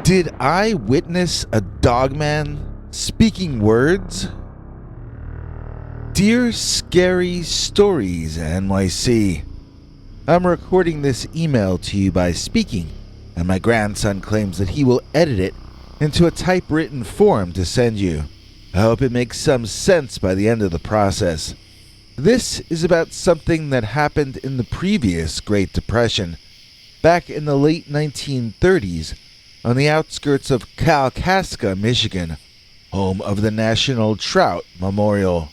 Did I witness a dogman speaking words? Dear Scary Stories NYC, I'm recording this email to you by speaking, and my grandson claims that he will edit it into a typewritten form to send you. I hope it makes some sense by the end of the process. This is about something that happened in the previous Great Depression, back in the late 1930s, on the outskirts of Kalkaska, Michigan, home of the National Trout Memorial.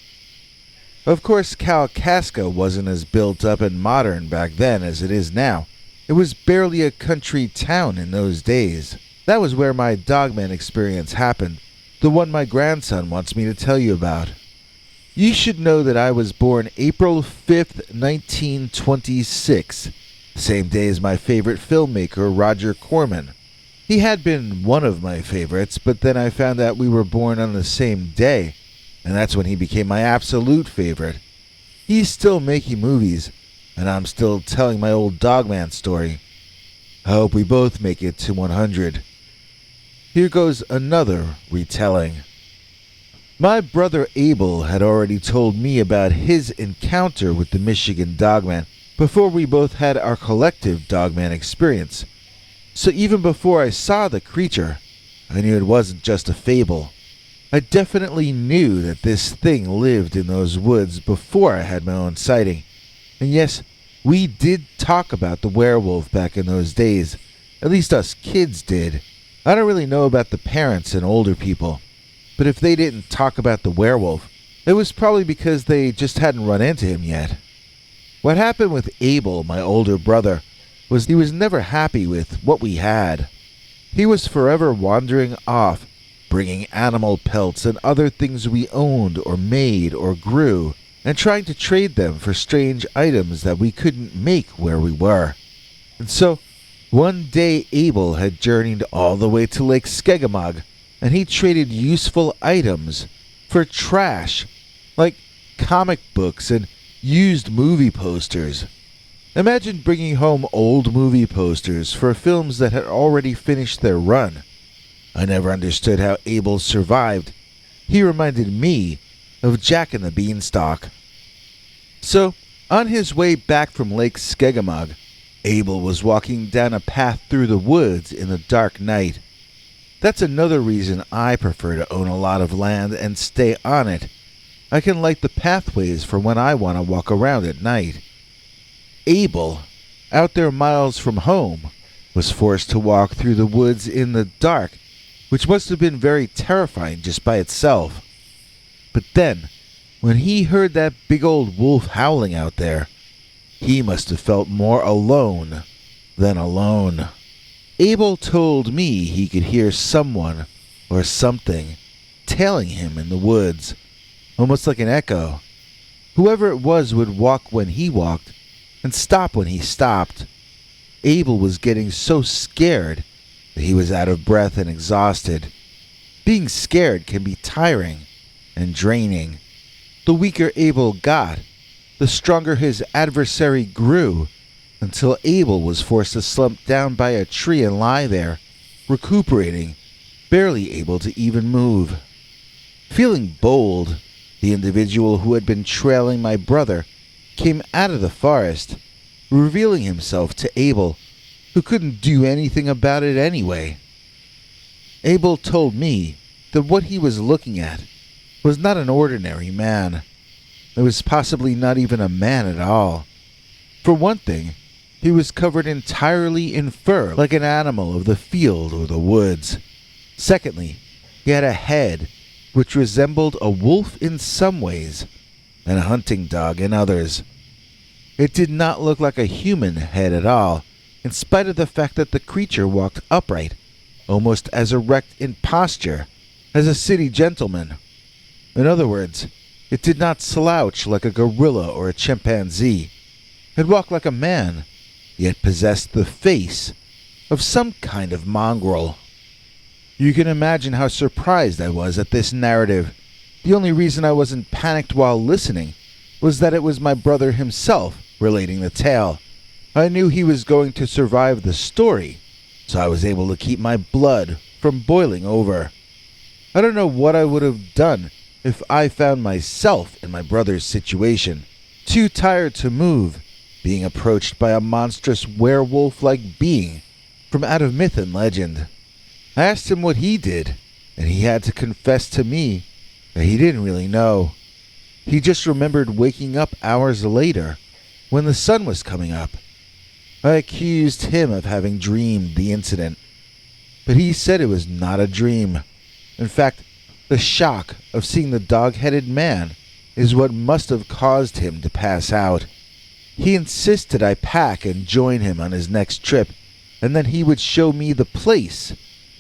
Of course, Kalkaska wasn't as built up and modern back then as it is now. It was barely a country town in those days. That was where my Dogman experience happened, the one my grandson wants me to tell you about. You should know that I was born April 5th, 1926, the same day as my favorite filmmaker, Roger Corman. He had been one of my favorites, but then I found out we were born on the same day, and that's when he became my absolute favorite. He's still making movies, and I'm still telling my old Dogman story. I hope we both make it to 100. Here goes another retelling. My brother Abel had already told me about his encounter with the Michigan Dogman before we both had our collective Dogman experience. So even before I saw the creature, I knew it wasn't just a fable. I definitely knew that this thing lived in those woods before I had my own sighting. And yes, we did talk about the werewolf back in those days. At least us kids did. I don't really know about the parents and older people. But if they didn't talk about the werewolf, it was probably because they just hadn't run into him yet. What happened with Abel, my older brother, was he was never happy with what we had. He was forever wandering off, bringing animal pelts and other things we owned or made or grew, and trying to trade them for strange items that we couldn't make where we were. And so, one day Abel had journeyed all the way to Lake Skegamog, and he traded useful items for trash, like comic books and used movie posters. Imagine bringing home old movie posters for films that had already finished their run. I never understood how Abel survived. He reminded me of Jack and the Beanstalk. So, on his way back from Lake Skegamog, Abel was walking down a path through the woods in the dark night. That's another reason I prefer to own a lot of land and stay on it. I can light the pathways for when I want to walk around at night. Abel, out there miles from home, was forced to walk through the woods in the dark, which must have been very terrifying just by itself. But then, when he heard that big old wolf howling out there, he must have felt more alone than alone. Abel told me he could hear someone or something tailing him in the woods, almost like an echo. Whoever it was would walk when he walked and stop when he stopped. Abel was getting so scared that he was out of breath and exhausted. Being scared can be tiring and draining. The weaker Abel got, the stronger his adversary grew, until Abel was forced to slump down by a tree and lie there, recuperating, barely able to even move. Feeling bold, the individual who had been trailing my brother came out of the forest, revealing himself to Abel, who couldn't do anything about it anyway. Abel told me that what he was looking at was not an ordinary man. It was possibly not even a man at all. For one thing, he was covered entirely in fur, like an animal of the field or the woods. Secondly, he had a head which resembled a wolf in some ways, and a hunting dog in others. It did not look like a human head at all, in spite of the fact that the creature walked upright, almost as erect in posture as a city gentleman. In other words, it did not slouch like a gorilla or a chimpanzee. It walked like a man, yet possessed the face of some kind of mongrel. You can imagine how surprised I was at this narrative. The only reason I wasn't panicked while listening was that it was my brother himself relating the tale. I knew he was going to survive the story, so I was able to keep my blood from boiling over. I don't know what I would have done if I found myself in my brother's situation, too tired to move, being approached by a monstrous werewolf-like being from out of myth and legend. I asked him what he did, and he had to confess to me that he didn't really know. He just remembered waking up hours later when the sun was coming up. I accused him of having dreamed the incident, but he said it was not a dream. In fact, the shock of seeing the dog-headed man is what must have caused him to pass out. He insisted I pack and join him on his next trip, and then he would show me the place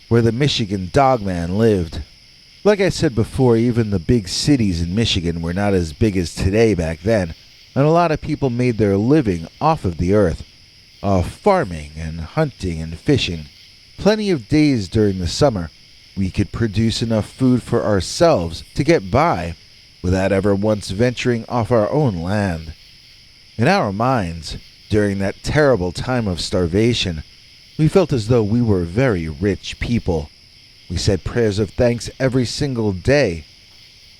where the Michigan Dogman lived. Like I said before, even the big cities in Michigan were not as big as today back then, and a lot of people made their living off of the earth, off farming and hunting and fishing. Plenty of days during the summer, we could produce enough food for ourselves to get by without ever once venturing off our own land. In our minds, during that terrible time of starvation, we felt as though we were very rich people. We said prayers of thanks every single day,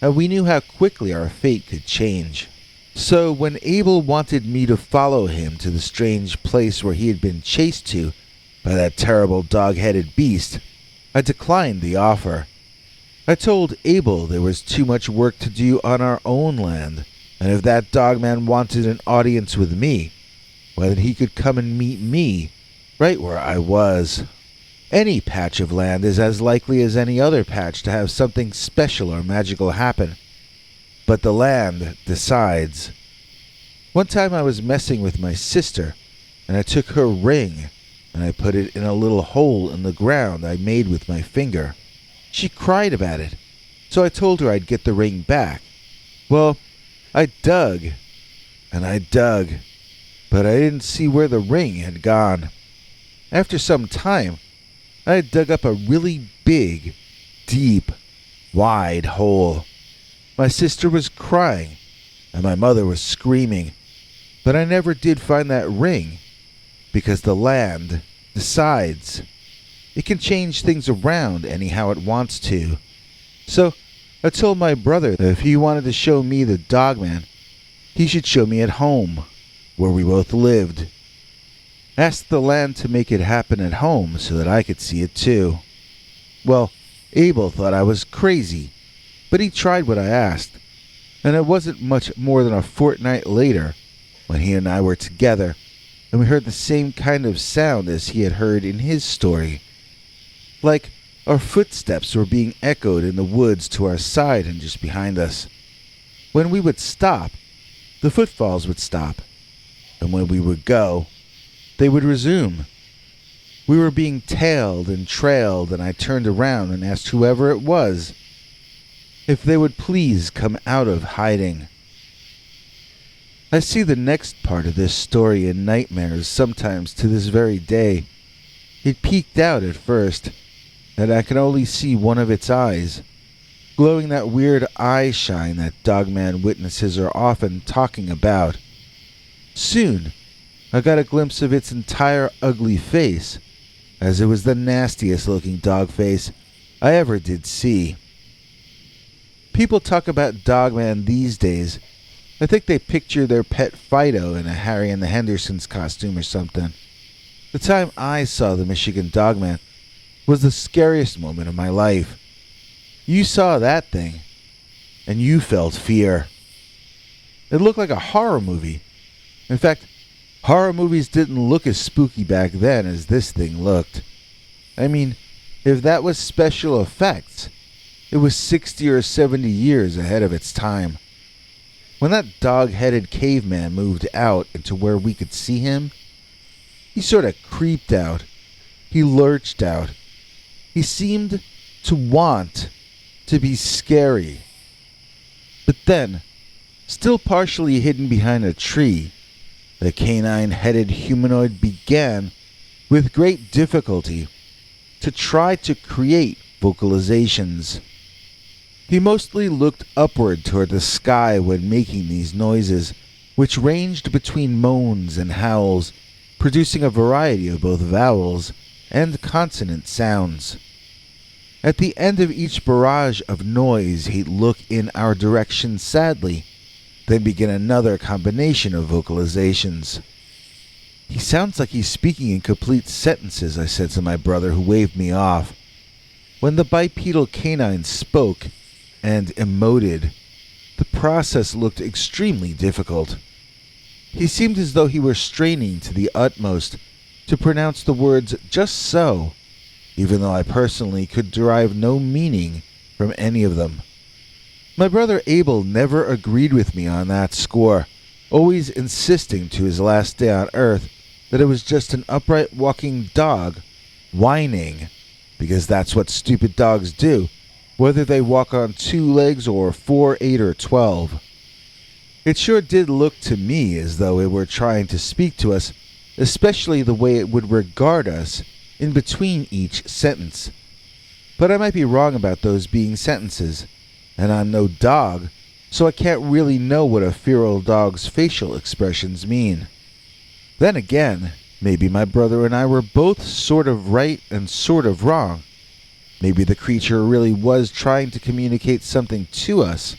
and we knew how quickly our fate could change. So when Abel wanted me to follow him to the strange place where he had been chased to by that terrible dog-headed beast, I declined the offer. I told Abel there was too much work to do on our own land, and if that dogman wanted an audience with me, well, then he could come and meet me right where I was. Any patch of land is as likely as any other patch to have something special or magical happen. But the land decides. One time I was messing with my sister, and I took her ring, and I put it in a little hole in the ground I made with my finger. She cried about it, so I told her I'd get the ring back. Well, I dug, and I dug, but I didn't see where the ring had gone. After some time, I had dug up a really big, deep, wide hole. My sister was crying, and my mother was screaming, but I never did find that ring, because the land decides. It can change things around anyhow it wants to. So I told my brother that if he wanted to show me the Dogman, he should show me at home, where we both lived. Asked the land to make it happen at home so that I could see it too. Well, Abel thought I was crazy, but he tried what I asked, and it wasn't much more than a fortnight later when he and I were together, and we heard the same kind of sound as he had heard in his story. Like our footsteps were being echoed in the woods to our side and just behind us. When we would stop, the footfalls would stop, and when we would go, they would resume. We were being tailed and trailed, and I turned around and asked whoever it was if they would please come out of hiding. I see the next part of this story in nightmares sometimes to this very day. It peeked out at first, and I could only see one of its eyes, glowing that weird eye shine that Dogman witnesses are often talking about. Soon, I got a glimpse of its entire ugly face, as it was the nastiest looking dog face I ever did see. People talk about Dogman these days. I think they picture their pet Fido in a Harry and the Hendersons costume or something. The time I saw the Michigan Dogman was the scariest moment of my life. You saw that thing, and you felt fear. It looked like a horror movie. In fact, horror movies didn't look as spooky back then as this thing looked. I mean, if that was special effects, it was 60 or 70 years ahead of its time. When that dog-headed caveman moved out into where we could see him, he sort of creeped out. He lurched out. He seemed to want to be scary. But then, still partially hidden behind a tree, the canine-headed humanoid began, with great difficulty, to try to create vocalizations. He mostly looked upward toward the sky when making these noises, which ranged between moans and howls, producing a variety of both vowels and consonant sounds. At the end of each barrage of noise, he'd look in our direction sadly, then begin another combination of vocalizations. "He sounds like he's speaking in complete sentences," I said to my brother, who waved me off. When the bipedal canine spoke and emoted, the process looked extremely difficult. He seemed as though he were straining to the utmost to pronounce the words just so, even though I personally could derive no meaning from any of them. My brother Abel never agreed with me on that score, always insisting to his last day on earth that it was just an upright walking dog whining, because that's what stupid dogs do, whether they walk on 2 legs or 4, 8, or 12. It sure did look to me as though it were trying to speak to us, especially the way it would regard us in between each sentence. But I might be wrong about those being sentences, and I'm no dog, so I can't really know what a feral dog's facial expressions mean. Then again, maybe my brother and I were both sort of right and sort of wrong. Maybe the creature really was trying to communicate something to us.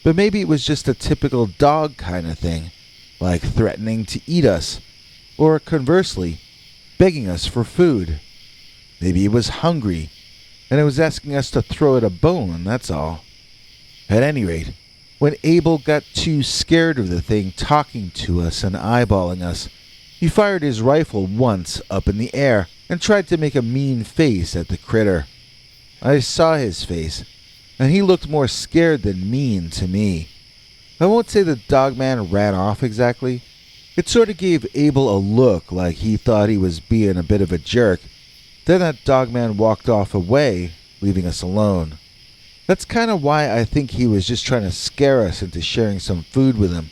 But maybe it was just a typical dog kind of thing, like threatening to eat us, or conversely, begging us for food. Maybe it was hungry, and it was asking us to throw it a bone, that's all. At any rate, when Abel got too scared of the thing talking to us and eyeballing us, he fired his rifle once up in the air and tried to make a mean face at the critter. I saw his face, and he looked more scared than mean to me. I won't say the Dogman ran off exactly. It sort of gave Abel a look like he thought he was being a bit of a jerk. Then that Dogman walked off away, leaving us alone. That's kind of why I think he was just trying to scare us into sharing some food with him.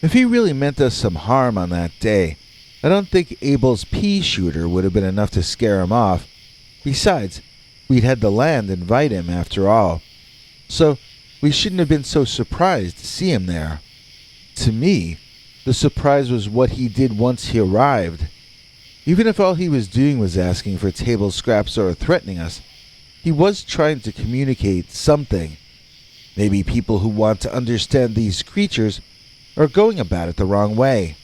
If he really meant us some harm on that day, I don't think Abel's pea shooter would have been enough to scare him off. Besides, we'd had the land invite him after all. So we shouldn't have been so surprised to see him there. To me, the surprise was what he did once he arrived. Even if all he was doing was asking for table scraps or threatening us, he was trying to communicate something. Maybe people who want to understand these creatures are going about it the wrong way.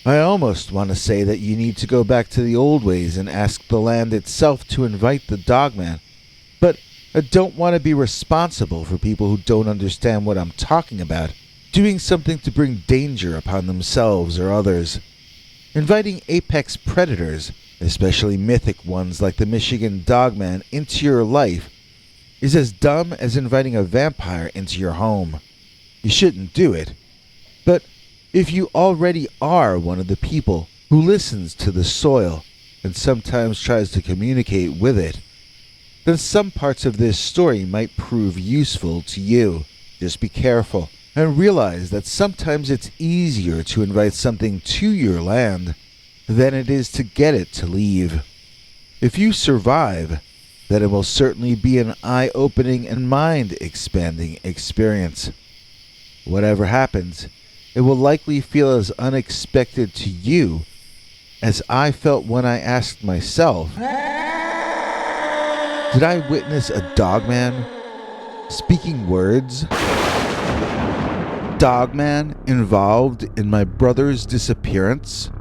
I almost want to say that you need to go back to the old ways and ask the land itself to invite the Dogman, but I don't want to be responsible for people who don't understand what I'm talking about, doing something to bring danger upon themselves or others. Inviting apex predators, especially mythic ones like the Michigan Dogman, into your life is as dumb as inviting a vampire into your home. You shouldn't do it. But if you already are one of the people who listens to the soil and sometimes tries to communicate with it, then some parts of this story might prove useful to you. Just be careful and realize that sometimes it's easier to invite something to your land than it is to get it to leave. If you survive, then it will certainly be an eye-opening and mind-expanding experience. Whatever happens, it will likely feel as unexpected to you as I felt when I asked myself, did I witness a Dogman speaking words? Dogman involved in my brother's disappearance?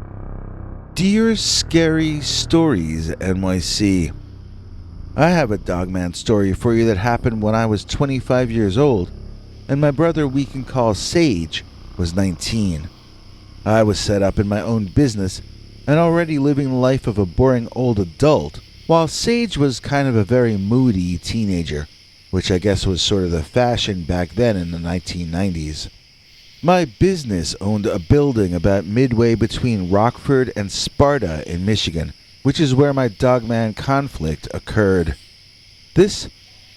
Dear Scary Stories NYC, I have a Dogman story for you that happened when I was 25 years old, and my brother we can call Sage was 19. I was set up in my own business and already living the life of a boring old adult, while Sage was kind of a very moody teenager, which I guess was sort of the fashion back then in the 1990s. My business owned a building about midway between Rockford and Sparta in Michigan, which is where my Dogman conflict occurred. This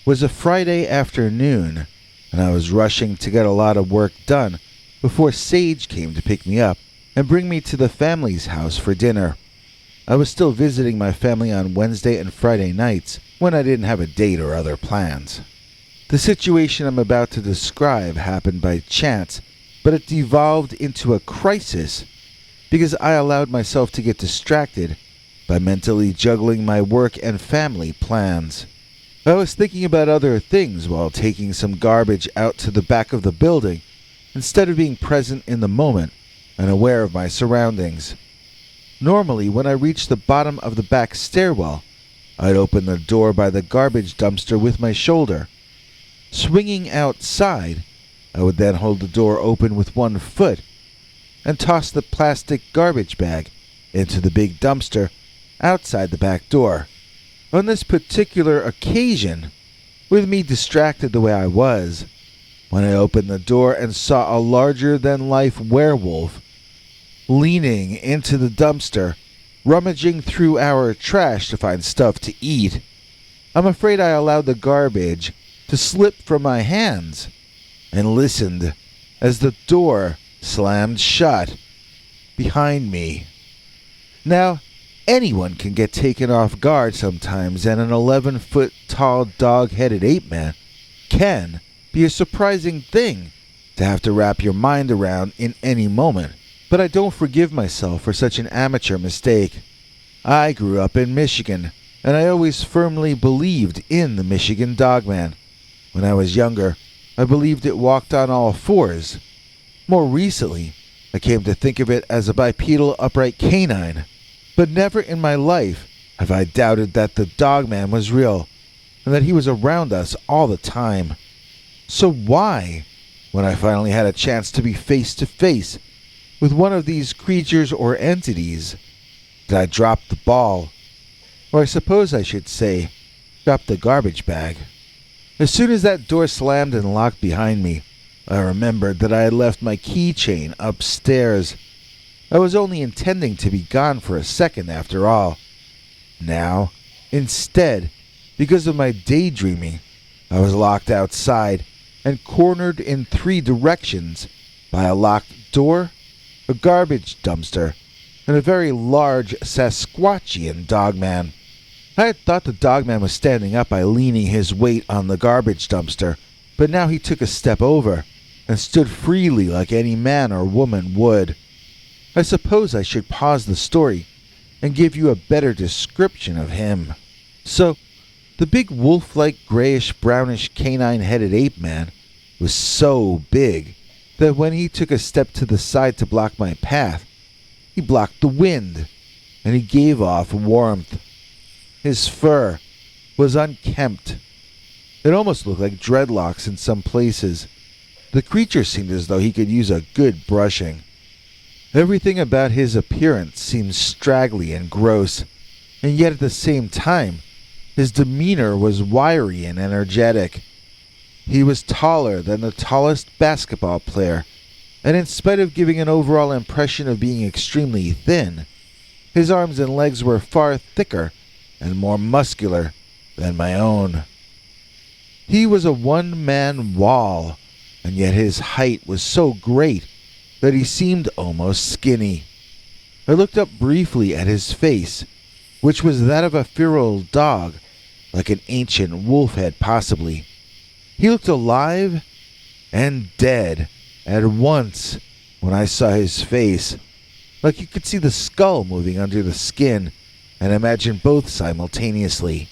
was a Friday afternoon, and I was rushing to get a lot of work done before Sage came to pick me up and bring me to the family's house for dinner. I was still visiting my family on Wednesday and Friday nights when I didn't have a date or other plans. The situation I'm about to describe happened by chance, but it devolved into a crisis because I allowed myself to get distracted by mentally juggling my work and family plans. I was thinking about other things while taking some garbage out to the back of the building, instead of being present in the moment and aware of my surroundings. Normally, when I reached the bottom of the back stairwell, I'd open the door by the garbage dumpster with my shoulder. Swinging outside, I would then hold the door open with one foot and toss the plastic garbage bag into the big dumpster outside the back door. On this particular occasion, with me distracted the way I was, when I opened the door and saw a larger-than-life werewolf leaning into the dumpster, rummaging through our trash to find stuff to eat, I'm afraid I allowed the garbage to slip from my hands and listened as the door slammed shut behind me. Now, anyone can get taken off guard sometimes, and an 11-foot tall dog-headed ape man can be a surprising thing to have to wrap your mind around in any moment. But I don't forgive myself for such an amateur mistake. I grew up in Michigan, and I always firmly believed in the Michigan Dogman. When I was younger, I believed it walked on all fours. More recently, I came to think of it as a bipedal upright canine. But never in my life have I doubted that the Dogman was real, and that he was around us all the time. So why, when I finally had a chance to be face to face with one of these creatures or entities, did I drop the ball? Or I suppose I should say, drop the garbage bag. As soon as that door slammed and locked behind me, I remembered that I had left my keychain upstairs. I was only intending to be gone for a second after all. Now, instead, because of my daydreaming, I was locked outside and cornered in 3 directions by a locked door, a garbage dumpster, and a very large Sasquatchian dogman. I had thought the dogman was standing up by leaning his weight on the garbage dumpster, but now he took a step over and stood freely like any man or woman would. I suppose I should pause the story and give you a better description of him. So, the big wolf-like grayish-brownish canine-headed ape man was so big that when he took a step to the side to block my path, he blocked the wind, and he gave off warmth. His fur was unkempt. It almost looked like dreadlocks in some places. The creature seemed as though he could use a good brushing. Everything about his appearance seemed straggly and gross, and yet at the same time, his demeanor was wiry and energetic. He was taller than the tallest basketball player, and in spite of giving an overall impression of being extremely thin, his arms and legs were far thicker and more muscular than my own. He was a one-man wall, and yet his height was so great that he seemed almost skinny. I looked up briefly at his face, which was that of a feral dog, like an ancient wolf head possibly. He looked alive and dead at once when I saw his face, like you could see the skull moving under the skin, and imagine both simultaneously.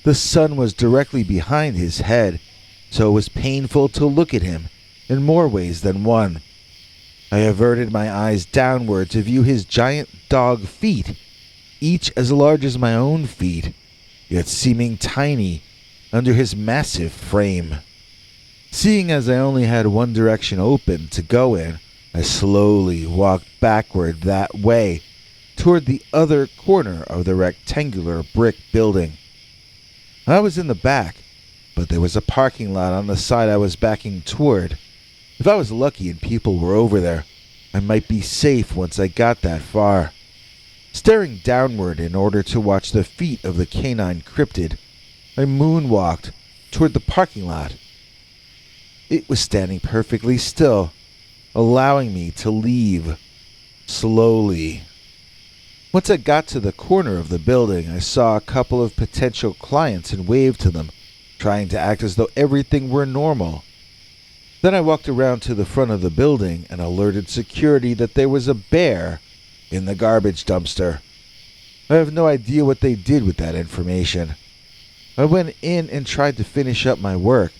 The sun was directly behind his head, so it was painful to look at him in more ways than one. I averted my eyes downward to view his giant dog feet, each as large as my own feet, yet seeming tiny under his massive frame. Seeing as I only had one direction open to go in, I slowly walked backward that way, toward the other corner of the rectangular brick building. I was in the back, but there was a parking lot on the side I was backing toward. If I was lucky and people were over there, I might be safe once I got that far. Staring downward in order to watch the feet of the canine cryptid, I moonwalked toward the parking lot. It was standing perfectly still, allowing me to leave slowly. Once I got to the corner of the building, I saw a couple of potential clients and waved to them, trying to act as though everything were normal. Then I walked around to the front of the building and alerted security that there was a bear in the garbage dumpster. I have no idea what they did with that information. I went in and tried to finish up my work,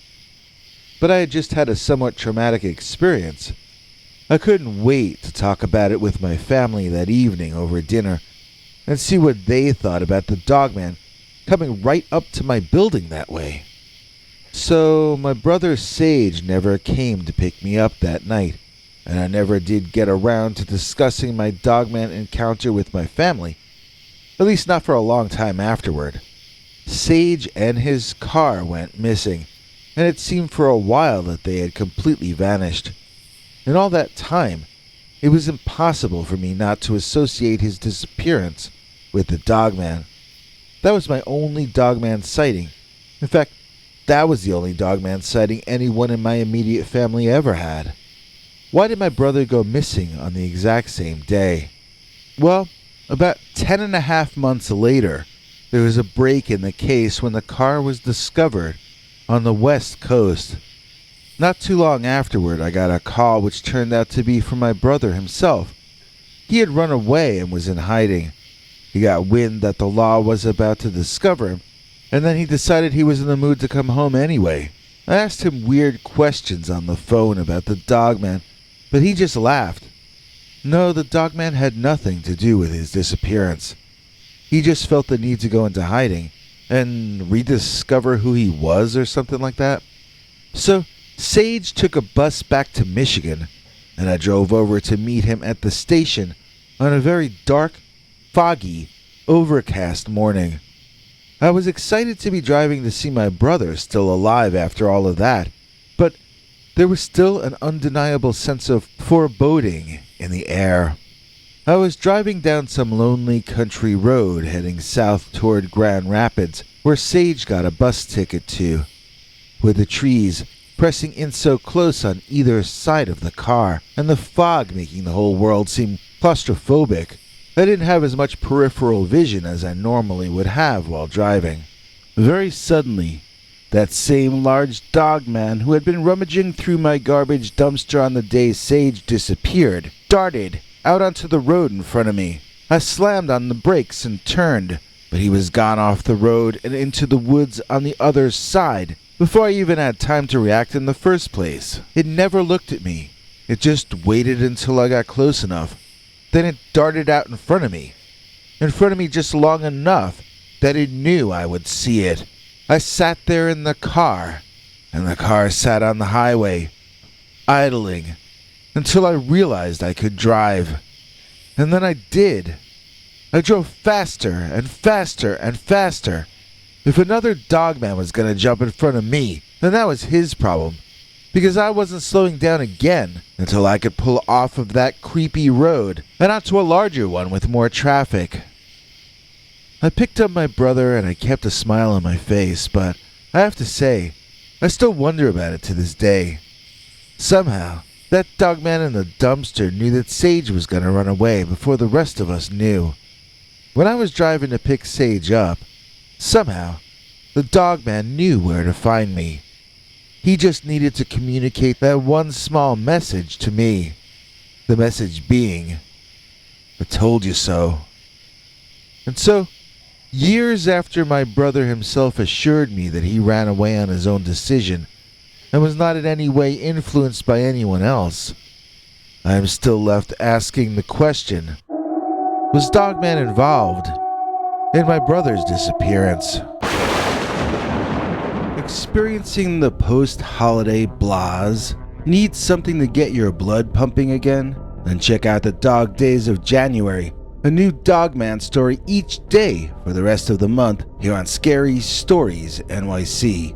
but I had just had a somewhat traumatic experience. I couldn't wait to talk about it with my family that evening over dinner and see what they thought about the Dogman coming right up to my building that way. So my brother Sage never came to pick me up that night, and I never did get around to discussing my Dogman encounter with my family, at least not for a long time afterward. Sage and his car went missing, and it seemed for a while that they had completely vanished. In all that time, it was impossible for me not to associate his disappearance with the Dogman. That was my only Dogman sighting. In fact, that was the only Dogman sighting anyone in my immediate family ever had. Why did my brother go missing on the exact same day? Well, about 10.5 months later, there was a break in the case when the car was discovered on the West Coast. Not too long afterward, I got a call which turned out to be from my brother himself. He had run away and was in hiding. He got wind that the law was about to discover him, and then he decided he was in the mood to come home anyway. I asked him weird questions on the phone about the Dogman, but he just laughed. No, the Dogman had nothing to do with his disappearance. He just felt the need to go into hiding and rediscover who he was or something like that. So Sage took a bus back to Michigan, and I drove over to meet him at the station on a very dark, foggy, overcast morning. I was excited to be driving to see my brother still alive after all of that, but there was still an undeniable sense of foreboding in the air. I was driving down some lonely country road heading south toward Grand Rapids, where Sage got a bus ticket to, with the trees pressing in so close on either side of the car, and the fog making the whole world seem claustrophobic. I didn't have as much peripheral vision as I normally would have while driving. Very suddenly, that same large Dogman who had been rummaging through my garbage dumpster on the day Sage disappeared, darted out onto the road in front of me. I slammed on the brakes and turned, but he was gone off the road and into the woods on the other side before I even had time to react in the first place. It never looked at me. It just waited until I got close enough. Then it darted out in front of me just long enough that it knew I would see it. I sat there in the car, and the car sat on the highway, idling, until I realized I could drive. And then I did. I drove faster and faster and faster. If another Dogman was going to jump in front of me, then that was his problem, because I wasn't slowing down again until I could pull off of that creepy road and onto a larger one with more traffic. I picked up my brother and I kept a smile on my face, but I have to say, I still wonder about it to this day. Somehow, that Dogman in the dumpster knew that Sage was going to run away before the rest of us knew. When I was driving to pick Sage up, somehow, the Dogman knew where to find me. He just needed to communicate that one small message to me. The message being, I told you so. And so, years after my brother himself assured me that he ran away on his own decision and was not in any way influenced by anyone else, I am still left asking the question, was Dogman involved in my brother's disappearance? Experiencing the post-holiday blahs? Need something to get your blood pumping again? Then check out the Dog Days of January, a new Dogman story each day for the rest of the month here on Scary Stories NYC.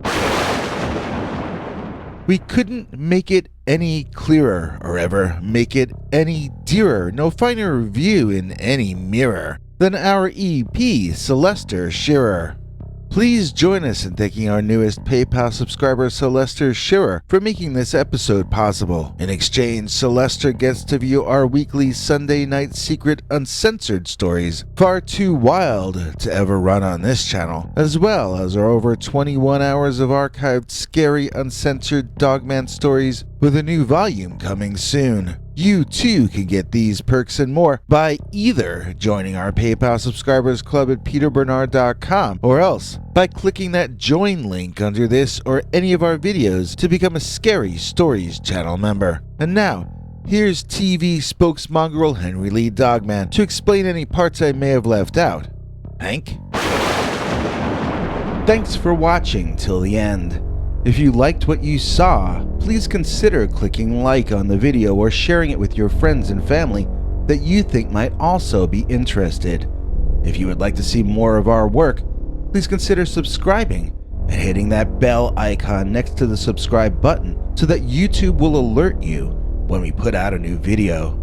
We couldn't make it any clearer or ever make it any dearer, no finer view in any mirror than our EP, Celeste Shearer. Please join us in thanking our newest PayPal subscriber, Celeste Shearer, for making this episode possible. In exchange, Celeste gets to view our weekly Sunday night secret uncensored stories, far too wild to ever run on this channel, as well as our over 21 hours of archived scary uncensored Dogman stories with a new volume coming soon. You too can get these perks and more by either joining our PayPal subscribers club at peterbernard.com or else by clicking that join link under this or any of our videos to become a Scary Stories channel member. And now, here's TV spokesmongrel Henry Lee Dogman to explain any parts I may have left out. Hank? Thanks for watching till the end. If you liked what you saw, please consider clicking like on the video or sharing it with your friends and family that you think might also be interested. If you would like to see more of our work, please consider subscribing and hitting that bell icon next to the subscribe button so that YouTube will alert you when we put out a new video.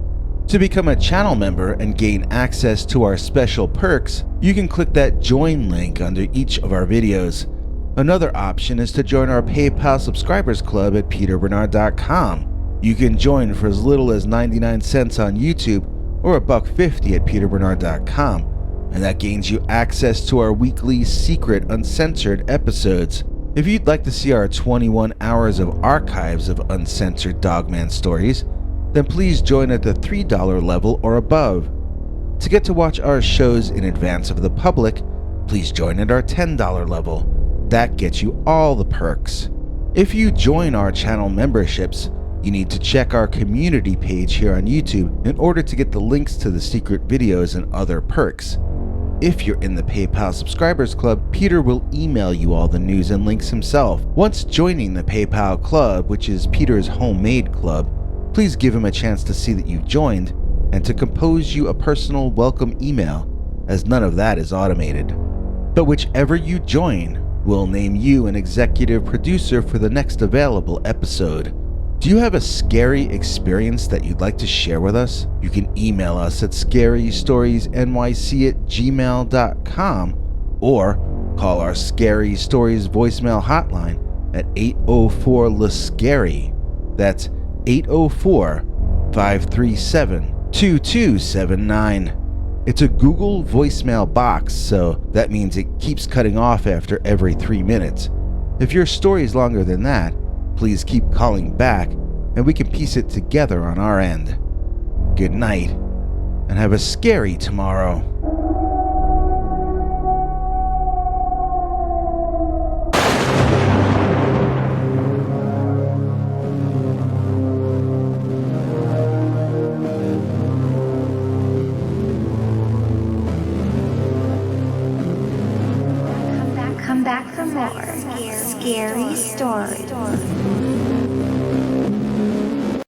To become a channel member and gain access to our special perks, you can click that join link under each of our videos. Another option is to join our PayPal subscribers club at peterbernard.com. You can join for as little as 99 cents on YouTube or $1.50 at peterbernard.com, and that gains you access to our weekly secret uncensored episodes. If you'd like to see our 21 hours of archives of uncensored Dogman stories, then please join at the $3 level or above. To get to watch our shows in advance of the public, please join at our $10 level. That gets you all the perks. If you join our channel memberships, you need to check our community page here on YouTube in order to get the links to the secret videos and other perks. If you're in the PayPal subscribers club, Peter will email you all the news and links himself. Once joining the PayPal club, which is Peter's homemade club, please give him a chance to see that you've joined and to compose you a personal welcome email, as none of that is automated. But whichever you join, we'll name you an executive producer for the next available episode. Do you have a scary experience that you'd like to share with us? You can email us at scarystoriesnyc@gmail.com or call our Scary Stories voicemail hotline at 804-LA-SCARY. That's 804-537-2279. It's a Google voicemail box, so that means it keeps cutting off after every 3 minutes. If your story is longer than that, please keep calling back and we can piece it together on our end. Good night, and have a scary tomorrow. Come back for more scary stories.